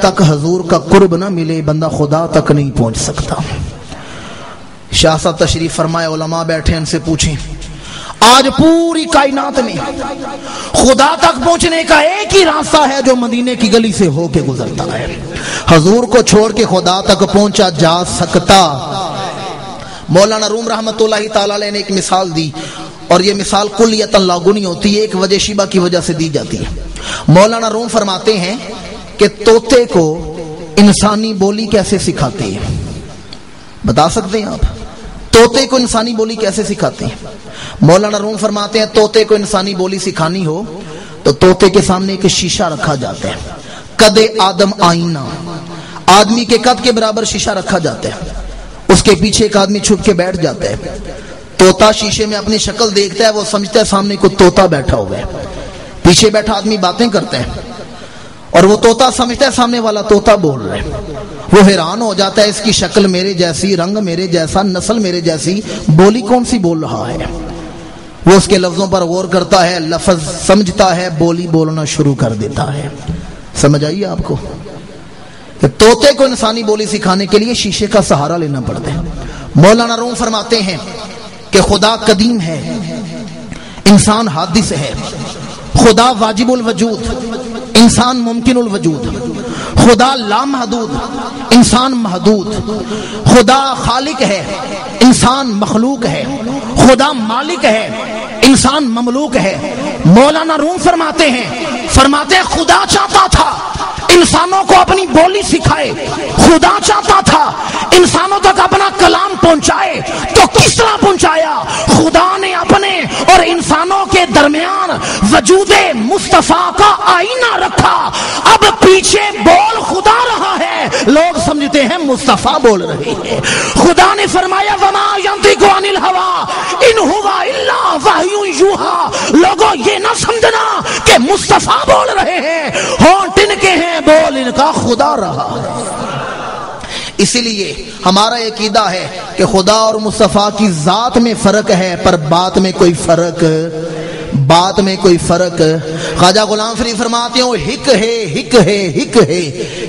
تک حضور کا قرب نہ ملے بندہ خدا تک نہیں پہنچ سکتا۔ شاہ صاحب تشریف فرمائے، علماء بیٹھے، ان سے پوچھیں آج پوری کائنات میں خدا تک پہنچنے کا ایک ہی راستہ ہے جو مدینے کی گلی سے ہو کے گزرتا ہے۔ حضور کو چھوڑ کے خدا تک پہنچا جا سکتا؟ مولانا روم رحمت اللہ تعالی علیہ نے ایک مثال دی، اور یہ مثال کلیتاً لاگو نہیں ہوتی، ایک وجہ شیبہ کی وجہ سے دی جاتی ہے۔ مولانا روم فرماتے ہیں کہ طوطے کو انسانی بولی کیسے سکھاتے ہیں؟ بتا سکتے ہیں آپ طوطے کو انسانی بولی کیسے سکھاتے ہیں؟ مولانا روم فرماتے ہیں طوطے کو انسانی بولی سکھانی ہو تو طوطے کے سامنے ایک شیشہ رکھا جاتا ہے، قد آدم آئینہ، آدمی کے قد کے برابر شیشہ رکھا جاتا ہے، اس کے پیچھے ایک آدمی چھپ کے بیٹھ جاتا ہے، طوطا شیشے میں اپنی شکل دیکھتا ہے، وہ سمجھتا ہے سامنے کو طوطا بیٹھا ہوا ہے، پیچھے بیٹھا آدمی باتیں کرتے ہیں اور وہ طوطا سمجھتا ہے سامنے والا طوطا بول رہا ہے، وہ حیران ہو جاتا ہے اس کی شکل میرے جیسی، رنگ میرے جیسا، نسل میرے جیسی، بولی کون سی بول رہا ہے؟ وہ اس کے لفظوں پر غور کرتا ہے، لفظ سمجھتا ہے، بولی بولنا شروع کر دیتا ہے۔ سمجھ آئیے آپ کو کہ طوطے کو انسانی بولی سکھانے کے لیے شیشے کا سہارا لینا پڑتا ہے۔ مولانا روم فرماتے ہیں کہ خدا قدیم ہے، انسان حادث ہے، خدا واجب الوجود، انسان ممکن الوجود، خدا لامحدود، انسان محدود، خدا خالق ہے، انسان مخلوق ہے، خدا مالک ہے، انسان مملوک ہے۔ مولانا روم فرماتے ہیں خدا چاہتا تھا انسانوں کو اپنی بولی سکھائے، خدا چاہتا تھا انسانوں تک اپنا کلام پہنچائے، تو کس طرح پہنچایا؟ خدا نے اپنے اور انسانوں کے درمیان وجود مصطفیٰ کا آئینہ رکھا، اب پیچھے بول خدا رہا ہے، لوگ سمجھتے ہیں مصطفیٰ بول رہے ہیں۔ خدا نے فرمایا وما ینطق عن الہوی ان هو الا وحی یوحی، لوگوں یہ نہ سمجھنا کہ مصطفیٰ بول رہے ہیں، ہونٹ ان کے ہیں، بول ان کا خدا رہا ہے۔ اسی لیے ہمارا عقیدہ ہے کہ خدا اور مصطفیٰ کی ذات میں فرق ہے، پر بات میں کوئی فرق خواجہ غلام فرید فرماتے ہیں ہک ہے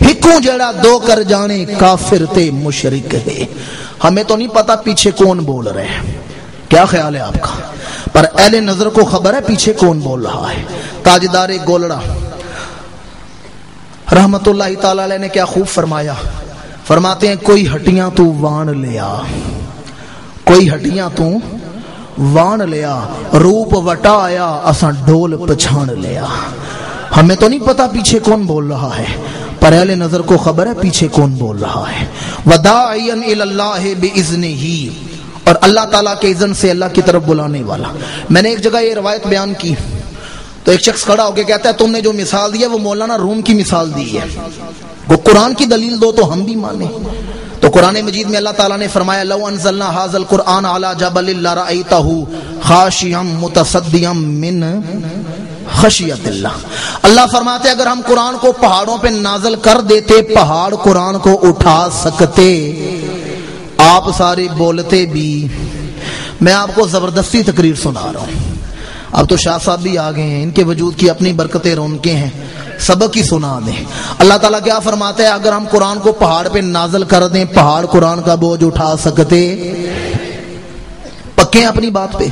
ہکوں جڑا دو کر جانے کافر تے مشرک ہے۔ ہمیں تو نہیں پتا پیچھے کون بول رہے ہیں، کیا خیال ہے آپ کا؟ پر اہل نظر کو خبر ہے پیچھے کون بول رہا ہے۔ تاجدار گولڑا رحمت اللہ تعالی علیہ نے کیا خوب فرمایا، فرماتے ہیں کوئی ہٹیاں تو وان لیا، کوئی ہٹیاں تو وان لیا، روپ وٹا آیا اساں ڈول پچھان لیا۔ ہمیں تو نہیں پتا پیچھے کون بول رہا ہے، پر اہل نظر کو خبر ہے پیچھے کون بول رہا ہے۔ وداعیا الی اللہ باذنہ، اور اللہ تعالیٰ کے اذن سے اللہ کی طرف بلانے والا۔ میں نے ایک جگہ یہ روایت بیان کی تو ایک شخص کھڑا ہو کے کہتا ہے تم نے جو مثال دی ہے وہ مولانا روم کی مثال دی ہے، وہ قرآن کی دلیل دو تو ہم بھی مانیں۔ تو قرآن مجید میں اللہ تعالیٰ نے فرمایا لو انزلنا ھذا القرآن علی جبل لرأیتہ خاشعا متصدعا من خشیت اللہ۔ اللہ فرماتے اگر ہم قرآن کو پہاڑوں پہ نازل کر دیتے، پہاڑ قرآن کو اٹھا سکتے، آپ سارے بولتے بھی۔ میں آپ کو زبردستی تقریر سنا رہا ہوں، اب تو شاہ صاحب بھی آ گئے ہیں، ان کے وجود کی اپنی برکتیں رونقیں ہیں، سبق ہی سنا دیں۔ اللہ تعالیٰ کیا فرماتا ہے اگر ہم قرآن کو پہاڑ پہ نازل کر دیں، پہاڑ قرآن کا بوجھ اٹھا سکتے؟ پکے اپنی بات پہ،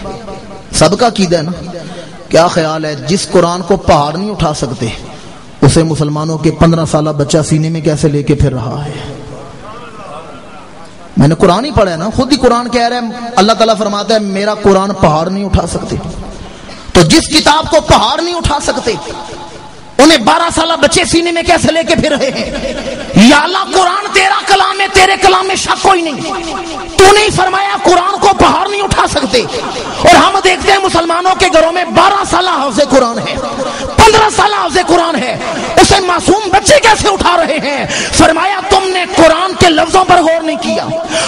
سب کا عقیدہ ہے نا؟ کیا خیال ہے جس قرآن کو پہاڑ نہیں اٹھا سکتے اسے مسلمانوں کے 15 سالہ بچہ سینے میں کیسے لے کے پھر رہا ہے؟ میں نے قرآن ہی پڑھا ہے نا، خود ہی قرآن کہہ رہا ہے، اللہ تعالیٰ فرماتا ہے میرا قرآن پہاڑ نہیں اٹھا سکتے۔ تو جس کتاب کو پہاڑ نہیں اٹھا سکتے انہیں 12 سالہ بچے سینے میں کیسے لے کے پھر رہے ہیں؟ یا اللہ قرآن تیرا کلام ہے، تیرے کلام میں شک کوئی نہیں، تو نہیں فرمایا قرآن کو پہاڑ نہیں اٹھا سکتے، اور ہم دیکھتے ہیں مسلمانوں کے گھروں میں 12 سالہ حافظ قرآن ہے، 15 سالہ حافظ قرآن ہے، اسے معصوم بچے کیسے اٹھا رہے ہیں؟ فرمایا تم نے قرآن کے لفظوں پر غور نہیں کیا،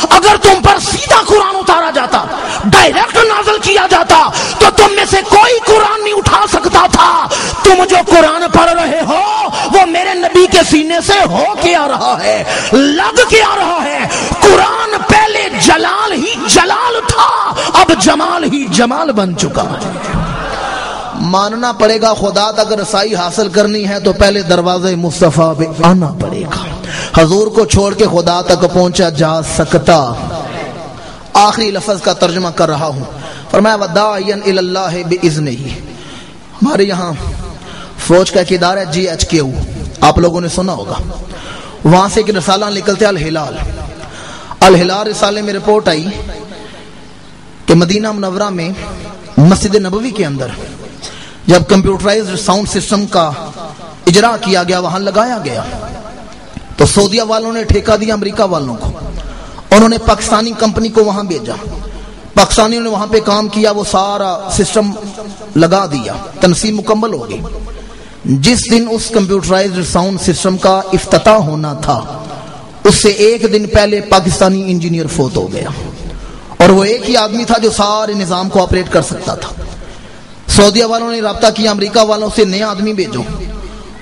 اگر تم پر سیدھا قرآن اتارا جاتا، ڈائریکٹ نازل کیا جاتا تو تم میں سے کوئی قرآن نہیں اٹھا سکتا تھا۔ تم جو قرآن پڑھ رہے ہو وہ میرے نبی کے سینے سے ہو کے آ رہا ہے، لگ کے آ رہا ہے۔ قرآن پہلے جلال ہی جلال تھا، اب جمال ہی جمال بن چکا ہے۔ ماننا پڑے گا خدا تک رسائی حاصل کرنی ہے تو پہلے دروازے مصطفیٰ پہ آنا پڑے گا. حضور کو چھوڑ کے خدا تک پہنچا جا سکتا. آخری لفظ کا ترجمہ کر رہا ہوں. فرمایا وداعیا الی اللہ باذنہ. ہمارے یہاں فوج کا ایک ادارہ ہے GHQ, آپ لوگوں نے سنا ہوگا. وہاں سے ایک رسالہ نکلتے الہلال. الہلال رسالے میں رپورٹ آئی کہ مدینہ منورہ میں مسجد نبوی کے اندر جب کمپیوٹرائزڈ ساؤنڈ سسٹم کا اجرا کیا گیا, وہاں لگایا گیا, تو سعودیہ والوں نے ٹھیکہ دیا امریکہ والوں کو. انہوں نے پاکستانی کمپنی کو وہاں بھیجا. پاکستانیوں نے وہاں پہ کام کیا, وہ سارا سسٹم لگا دیا, تنصیب مکمل ہو گئی. جس دن اس کمپیوٹرائزڈ ساؤنڈ سسٹم کا افتتاح ہونا تھا, اس سے ایک دن پہلے پاکستانی انجینئر فوت ہو گیا, اور وہ ایک ہی آدمی تھا جو سارے نظام کو آپریٹ کر سکتا تھا. سعودیہ والوں نے رابطہ کیا امریکہ والوں سے, نیا آدمی بھیجو.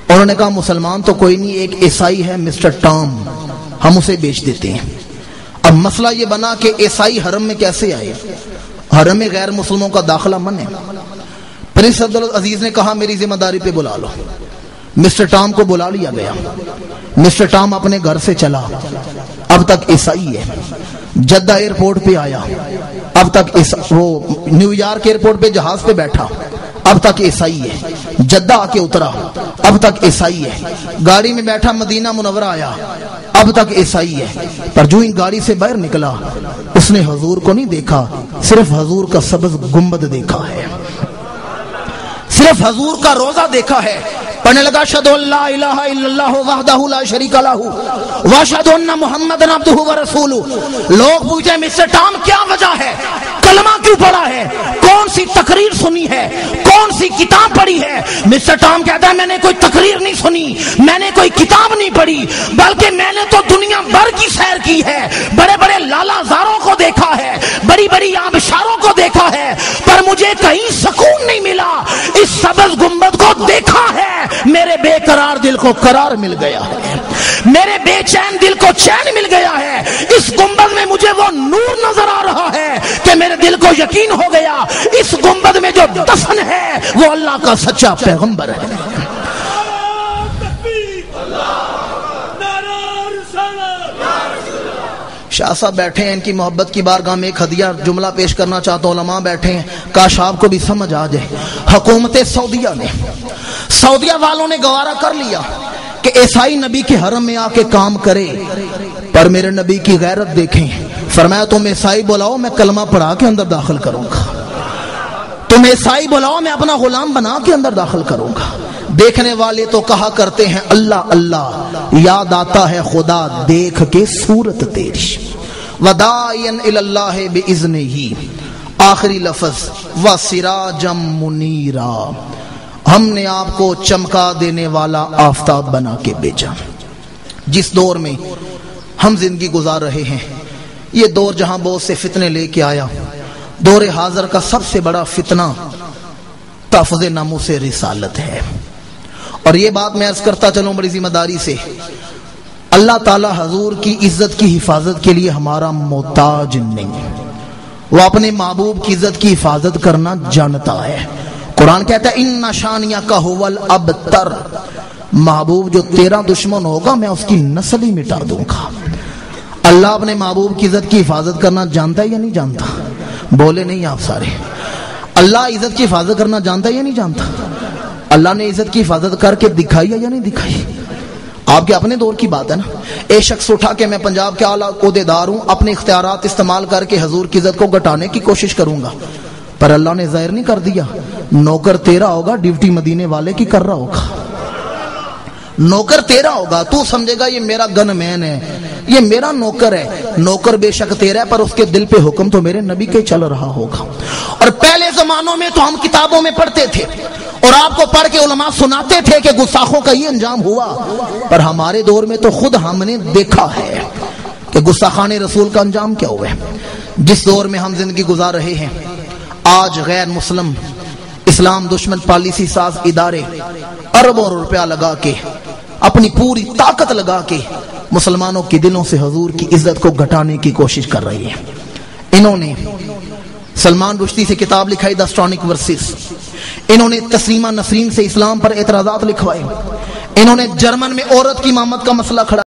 انہوں نے کہا مسلمان تو کوئی نہیں, ایک عیسائی ہے مسٹر ٹام, ہم اسے بیچ دیتے ہیں. اب مسئلہ یہ بنا کہ عیسائی حرم میں کیسے آئے, حرم میں غیر مسلموں کا داخلہ من ہے. پرنس عبدالعزیز نے کہا میری ذمہ داری پہ بلا لو. مسٹر ٹام کو بلا لیا گیا. مسٹر ٹام اپنے گھر سے چلا, اب تک عیسائی ہے. جدہ ایئرپورٹ پہ آیا, اب تک وہ نیو یارک ایئرپورٹ پہ جہاز پہ بیٹھا, اب تک عیسائی ہے. جدہ آ کے اترا, اب تک عیسائی ہے. گاڑی میں بیٹھا مدینہ منورہ آیا, اب تک عیسائی ہے. پر جو ان گاڑی سے باہر نکلا, اس نے حضور کو نہیں دیکھا, صرف حضور کا سبز گنبد دیکھا ہے, صرف حضور کا روزہ دیکھا ہے. پڑھنے لگا اشہد ان لا الہ الا اللہ وحدہ لا شریک لہ واشہد ان محمدًا عبدہ ورسولہ. لوگ پوچھے مسٹر ٹام کیا وجہ ہے, کلمہ کیوں پڑھا ہے, کون سی تقریر سنی ہے, کون سی کتاب پڑھی ہے؟ مسٹر ٹام کہتا ہے میں نے کوئی تقریر نہیں سنی, میں نے کوئی کتاب نہیں پڑھی, بلکہ میں نے تو دنیا بھر کی سیر کی ہے, بڑے بڑے لالا زاروں کو دیکھا ہے, بڑی بڑی آبشاروں کو دیکھا ہے, پر مجھے کہیں سکون نہیں ملا. اس سبز گنبد کو دیکھا ہے, میرے بے قرار دل کو قرار مل گیا ہے, میرے بے چین دل کو چین مل گیا ہے. اس گنبد میں مجھے وہ نور نظر آ رہا ہے کہ میرے دل کو یقین ہو گیا اس گنبد میں جو دفن ہے وہ اللہ کا سچا پیغمبر ہے. شاہ صاحب بیٹھے ہیں, ان کی محبت کی بارگاہ میں ایک ہدیہ جملہ پیش کرنا چاہتا ہوں. علماء بیٹھے ہیں, کاش آپ کو بھی سمجھ آ جائے. حکومت سعودیہ والوں نے گوارا کر لیا کہ عیسائی نبی کے حرم میں آ کے کام کرے, پر میرے نبی کی غیرت دیکھیں. فرمایا تم عیسائی بلاؤ, میں کلمہ پڑھا کے اندر داخل کروں گا. تم عیسائی بلاؤ, میں اپنا غلام بنا کے اندر داخل کروں گا. دیکھنے والے تو کہا کرتے ہیں اللہ اللہ, یاد آتا ہے خدا دیکھ کے صورت تیری. وداعیا الی اللہ باذنہ. آخری لفظ وسراجا منیرا, ہم نے آپ کو چمکا دینے والا آفتاب بنا کے بھیجا. جس دور میں ہم زندگی گزار رہے ہیں, یہ دور جہاں بہت سے فتنے لے کے آیا, دور حاضر کا سب سے بڑا فتنہ تحفظ ناموس رسالت ہے. اور یہ بات میں عرض کرتا چلوں بڑی ذمہ داری سے, اللہ تعالی حضور کی عزت کی حفاظت کے لیے ہمارا محتاج نہیں, وہ اپنے محبوب کی عزت کی حفاظت کرنا جانتا ہے. قرآن کہتا ہے ان شانیک ھو الابتر, محبوب جو تیرا دشمن ہوگا میں اس کی نسل ہی مٹا دوں گا. اللہ اپنے محبوب کی عزت کی حفاظت کرنا جانتا ہے یا نہیں جانتا؟ بولے نہیں آپ سارے. اللہ عزت کی حفاظت کرنا جانتا ہے یا نہیں جانتا؟ اللہ نے عزت کی حفاظت کر کے دکھائی ہے یا نہیں دکھائی؟ آپ کے اپنے دور کی بات ہے نا. ایک شخص اٹھا کہ میں پنجاب کے اعلیٰ عہدیدار ہوں, اپنے اختیارات استعمال کر کے حضور کی عزت کو گھٹانے کی کوشش کروں گا, پر اللہ نے ظاہر نہیں کر دیا. نوکر تیرا ہوگا, ڈیوٹی مدینے والے کی کر رہا ہوگا. نوکر تیرا ہوگا, تو سمجھے گا یہ میرا گن مین ہے, یہ میرا نوکر ہے. نوکر بے شک تیرا ہے, پر اس کے دل پہ حکم تو میرے نبی کے چل رہا ہوگا. اور پہلے زمانوں میں تو ہم کتابوں میں پڑھتے تھے اور آپ کو پڑھ کے علماء سناتے تھے کہ گستاخوں کا یہ انجام ہوا, پر ہمارے دور میں تو خود ہم نے دیکھا ہے کہ گستاخان رسول کا انجام کیا ہوا ہے. جس دور میں ہم زندگی گزار رہے ہیں, آج غیر مسلم اسلام دشمن پالیسی ساز ادارے اربوں روپیہ لگا کے, اپنی پوری طاقت لگا کے مسلمانوں کے دلوں سے حضور کی عزت کو گھٹانے کی کوشش کر رہی ہے. انہوں نے سلمان رشدی سے کتاب لکھائی دا اسٹرانک ورسز، انہوں نے تسلیمہ نسرین سے اسلام پر اعتراضات لکھوائے، انہوں نے جرمن میں عورت کی امامت کا مسئلہ کھڑا